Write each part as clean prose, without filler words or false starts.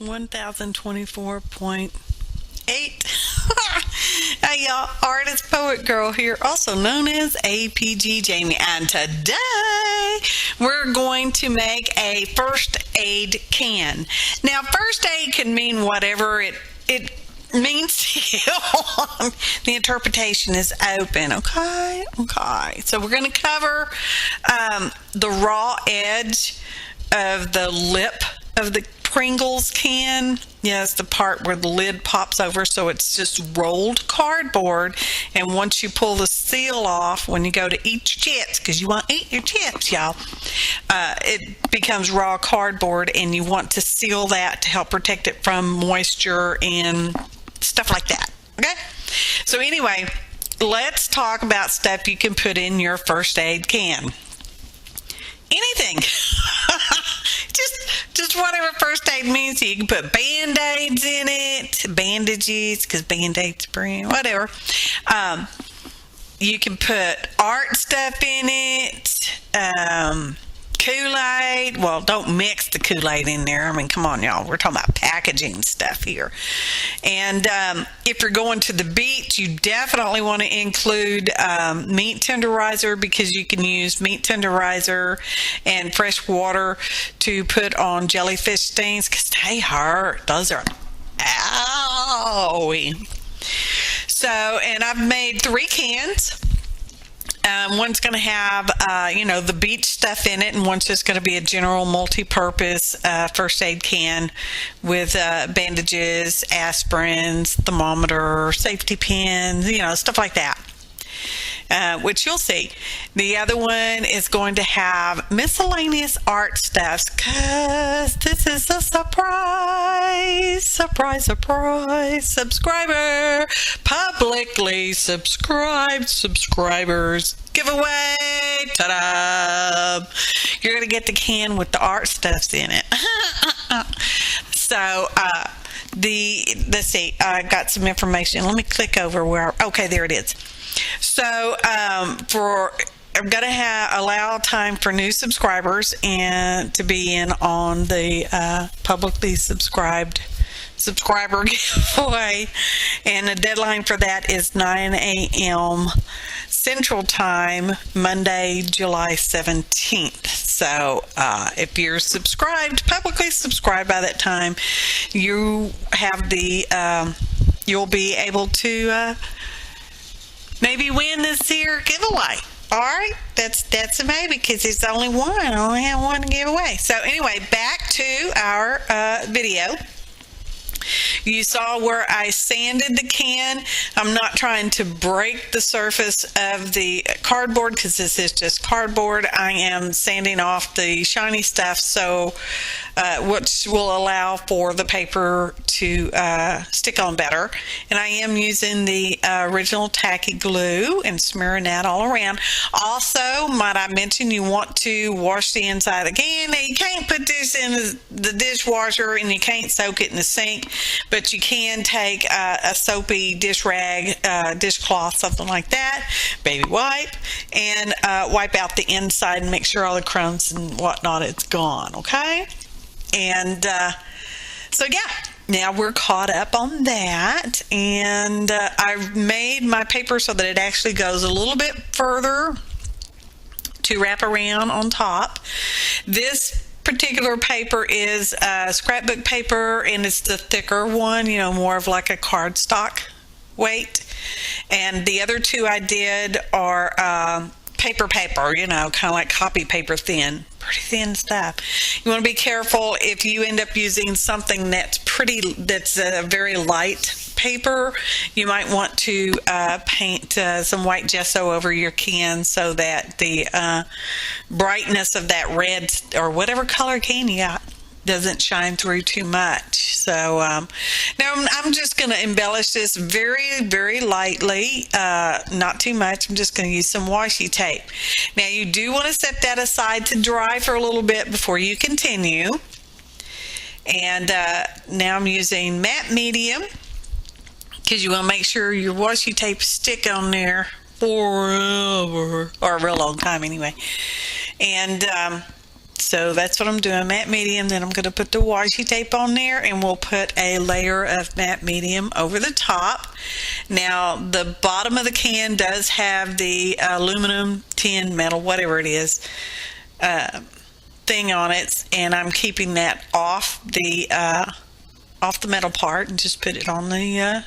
1024.8. Hey y'all, artist poet girl here, also known as APG Jamie, and today we're going to make a first aid can. Now, first aid can mean whatever it means to you. The interpretation is open. Okay. So we're going to cover the raw edge of the lip of the Pringles can. Yes, the part where the lid pops over, so it's just rolled cardboard. And once you pull the seal off, when you go to eat your chips, because you want to eat your chips, y'all, it becomes raw cardboard, and you want to seal that to help protect it from moisture and stuff like that. Okay? So anyway, let's talk about stuff you can put in your first aid can. Anything. just whatever first aid means. You can put band-aids in it, bandages, because band-aids brand, whatever. You can put art stuff in it, Kool-Aid. Well, don't mix the Kool-Aid in there. I mean, come on, y'all. We're talking about packaging stuff here. And if you're going to the beach, you definitely want to include meat tenderizer, because you can use meat tenderizer and fresh water to put on jellyfish stings, because they hurt. Those are owie. So, and I've made 3 cans. One's going to have, the beach stuff in it, and one's just going to be a general multi-purpose first aid can with bandages, aspirins, thermometer, safety pins, stuff like that, which you'll see. The other one is going to have miscellaneous art stuff, because this is a surprise subscriber, publicly subscribed subscribers giveaway. Ta-da! You're going to get the can with the art stuffs in it. So, let's see, I got some information. Let me click over okay, there it is. So, I'm going to allow time for new subscribers and to be in on the publicly subscriber giveaway, and the deadline for that is 9 a.m. Central Time, Monday, July 17th. So if you're publicly subscribed by that time, you have you'll be able to maybe win this here giveaway. All right, that's a maybe, because it's only one. I only have one to give away. So anyway, back to our video. You saw where I sanded the can. I'm not trying to break the surface of the cardboard, because this is just cardboard. I am sanding off the shiny stuff, so which will allow for the paper to stick on better. And I am using the original tacky glue and smearing that all around. Also, might I mention, you want to wash the inside of the can. Now, you can't put this in the dishwasher, and you can't soak it in the sink, but you can take a soapy dish rag, dishcloth, something like that, baby wipe, and wipe out the inside and make sure all the crumbs and whatnot is gone, okay? And so yeah, now we're caught up on that, and I've made my paper so that it actually goes a little bit further to wrap around on top. This particular paper is scrapbook paper, and it's the thicker one, more of like a cardstock weight. And the other 2 I did are paper, kind of like copy paper thin. Pretty thin stuff. You want to be careful if you end up using something that's a very light paper. You might want to paint some white gesso over your can, so that the brightness of that red or whatever color can you got doesn't shine through too much. So now I'm just going to embellish this very, very lightly, not too much. I'm just going to use some washi tape. Now, you do want to set that aside to dry for a little bit before you continue. And now I'm using matte medium, because you want to make sure your washi tape stick on there forever, or a real long time anyway. And So that's what I'm doing, matte medium. Then I'm going to put the washi tape on there, and we'll put a layer of matte medium over the top. Now, the bottom of the can does have the aluminum, tin, metal, whatever it is, thing on it, and I'm keeping that off the metal part and just put it on the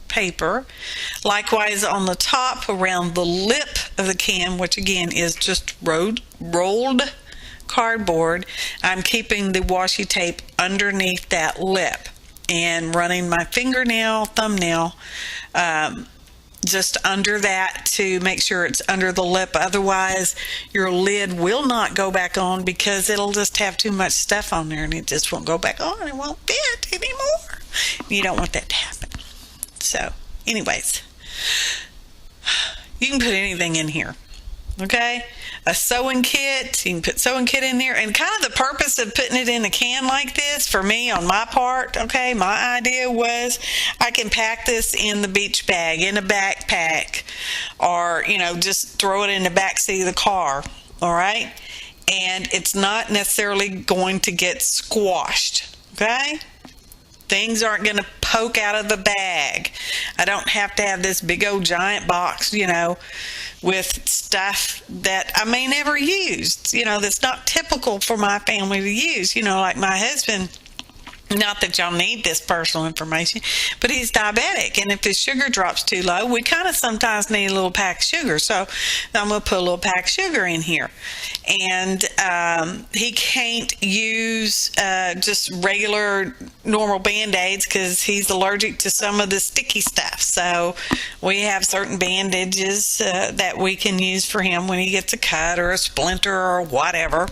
paper. Likewise, on the top around the lip of the can, which again is just rolled cardboard, I'm keeping the washi tape underneath that lip and running my thumbnail just under that to make sure it's under the lip. Otherwise, your lid will not go back on because it'll just have too much stuff on there and it just won't go back on. It won't fit anymore. You don't want that to happen. So, anyways, you can put anything in here. Okay, a sewing kit, you can put sewing kit in there, and kind of the purpose of putting it in a can like this for me on my part, okay, my idea was I can pack this in the beach bag, in a backpack, or, just throw it in the back seat of the car, all right, and it's not necessarily going to get squashed, okay. Things aren't going to poke out of the bag. I don't have to have this big old giant box, with stuff that I may never use, that's not typical for my family to use. Like my husband, not that y'all need this personal information, but he's diabetic, and if his sugar drops too low, we kind of sometimes need a little pack of sugar. So I'm going to put a little pack of sugar in here. And he can't use just regular normal Band-Aids because he's allergic to some of the sticky stuff. So we have certain bandages that we can use for him when he gets a cut or a splinter or whatever.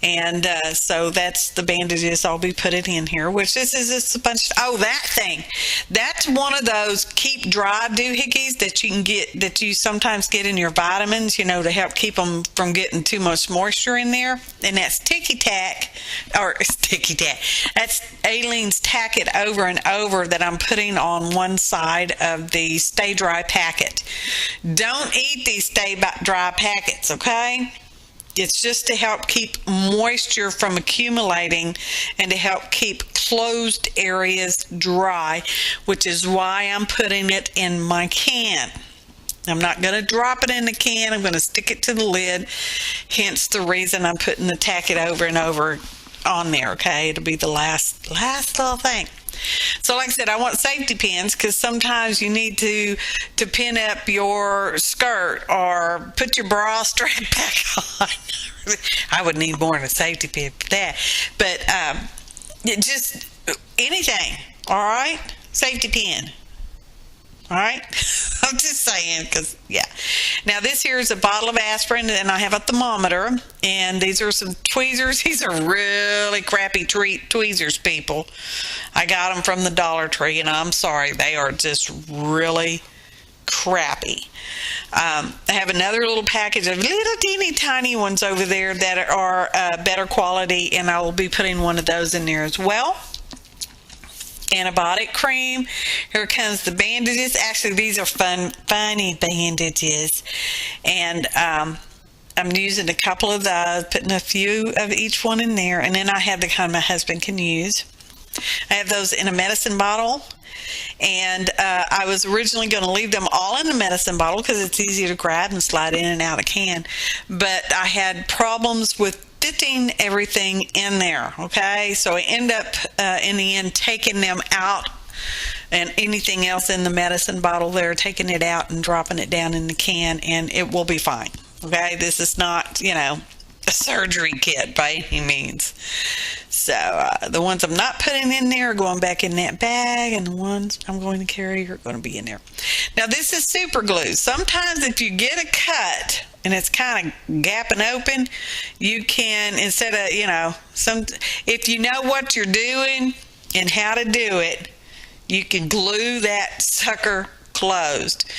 And so that's the bandages I'll be putting in here, which this is just a bunch of, that thing. That's one of those keep dry doohickeys that you can get, that you sometimes get in your vitamins, to help keep them from getting too much moisture in there. And that's Ticky Tack, that's Aleene's Tack It Over and Over that I'm putting on one side of the Stay Dry packet. Don't eat these Stay Dry packets, okay? It's just to help keep moisture from accumulating and to help keep closed areas dry, which is why I'm putting it in my can. I'm not going to drop it in the can. I'm going to stick it to the lid, hence the reason I'm putting the Tack It Over and Over on there, okay? It'll be the last little thing. So like I said, I want safety pins because sometimes you need to pin up your skirt or put your bra strap back on. I would need more than a safety pin for that. But just anything, all right? Safety pin. All right? I'm just saying because, yeah. Now, this here is a bottle of aspirin, and I have a thermometer, and these are some tweezers. These are really crappy tweezers, people. I got them from the Dollar Tree, and I'm sorry. They are just really crappy. I have another little package of little teeny tiny ones over there that are better quality, and I will be putting one of those in there as well. Antibiotic cream. Here comes the bandages. Actually, these are funny bandages, and I'm using a couple of those, putting a few of each one in there, and then I have the kind my husband can use. I have those in a medicine bottle, and I was originally going to leave them all in the medicine bottle because it's easy to grab and slide in and out of a can, but I had problems with fitting everything in there, okay? So I end up in the end taking them out, and anything else in the medicine bottle there, taking it out and dropping it down in the can, and it will be fine, okay? This is not, a surgery kit by any means. So the ones I'm not putting in there are going back in that bag, and the ones I'm going to carry are going to be in there. Now, this is super glue. Sometimes if you get a cut and it's kind of gapping open, you can, instead of, if you know what you're doing and how to do it, you can glue that sucker closed.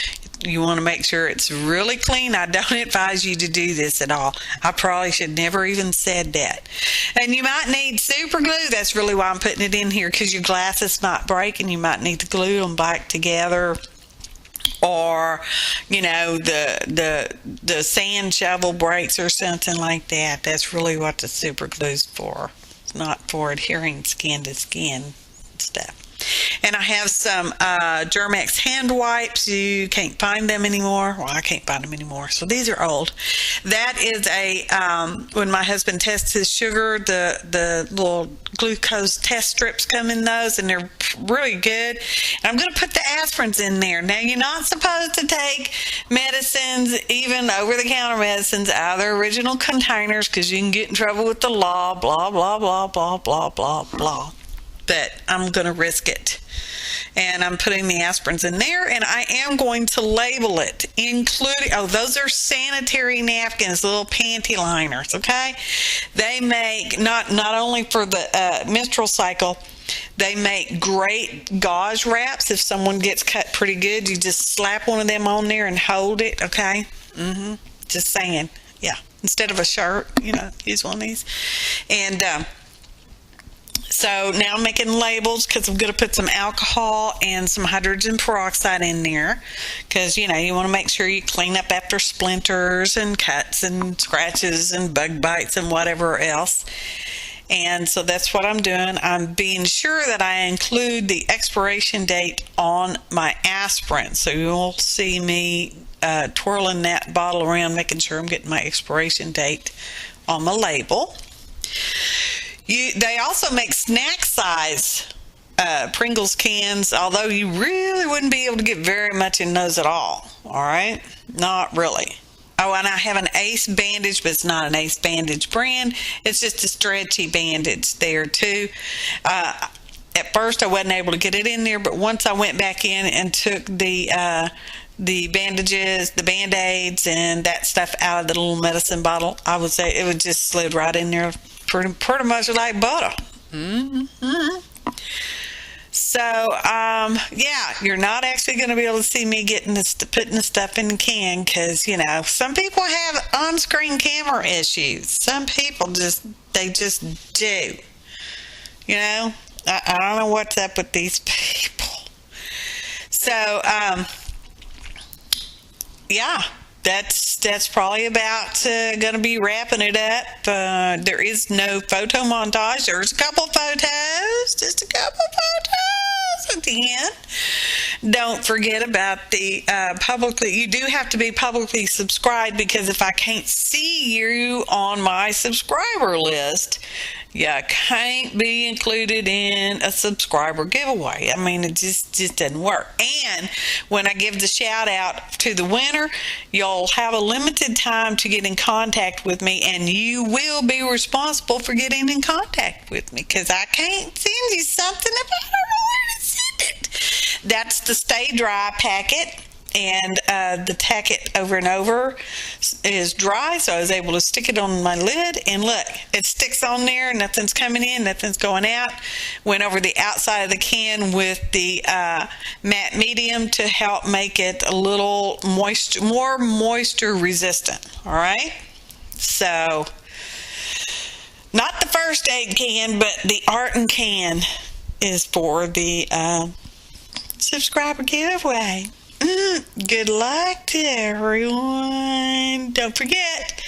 You want to make sure it's really clean. I don't advise you to do this at all. I probably should never even said that. And you might need super glue. That's really why I'm putting it in here, because your glasses might break and you might need to glue them back together or the sand shovel breaks or something like that. That's really what the super glue's for. It's not for adhering skin to skin stuff. And I have some Germ-X hand wipes. You can't find them anymore. Well, I can't find them anymore. So these are old. That is when my husband tests his sugar, the little glucose test strips come in those, and they're really good. And I'm going to put the aspirins in there. Now, you're not supposed to take medicines, even over-the-counter medicines, out of their original containers because you can get in trouble with the law, blah, blah, blah, blah, blah, blah, blah. But I'm going to risk it. And I'm putting the aspirins in there, and I am going to label it, including, those are sanitary napkins, little panty liners, okay? They make, not only for the menstrual cycle, they make great gauze wraps. If someone gets cut pretty good, you just slap one of them on there and hold it, okay? Just saying, yeah. Instead of a shirt, use one of these. And, so now I'm making labels because I'm going to put some alcohol and some hydrogen peroxide in there because, you want to make sure you clean up after splinters and cuts and scratches and bug bites and whatever else. And so that's what I'm doing. I'm being sure that I include the expiration date on my aspirin. So you'll see me twirling that bottle around, making sure I'm getting my expiration date on my label. They also make snack size Pringles cans, although you really wouldn't be able to get very much in those at all right? Not really. Oh, and I have an Ace bandage, but it's not an Ace bandage brand. It's just a stretchy bandage there too. At first I wasn't able to get it in there, but once I went back in and took the bandages, the Band-Aids, and that stuff out of the little medicine bottle, I would say it would just slid right in there pretty much like butter. So, yeah, you're not actually going to be able to see me putting the stuff in the can because, some people have on-screen camera issues. Some people just do. I don't know what's up with these people. So, yeah. That's probably about going to be wrapping it up. There is no photo montage. There's a couple photos, just a couple photos at the end. Don't forget about the you do have to be publicly subscribed because if I can't see you on my subscriber list, you can't be included in a subscriber giveaway. I mean, it just doesn't work. And when I give the shout out to the winner, you'll have a limited time to get in contact with me, and you will be responsible for getting in contact with me because I can't send you something if I don't know where to send it. That's the Stay Dry packet. And the tacket over and over is dry, so I was able to stick it on my lid, and look, it sticks on there, nothing's coming in, nothing's going out. Went over the outside of the can with the matte medium to help make it a little more moisture resistant, all right? So, not the first aid can, but the Arden can is for the subscriber giveaway. Good luck to everyone. Don't forget,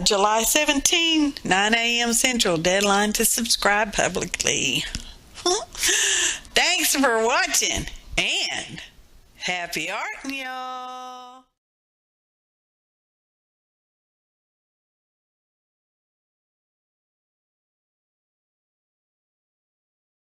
July 17, 9 a.m. Central, deadline to subscribe publicly. Thanks for watching, and happy arting, y'all.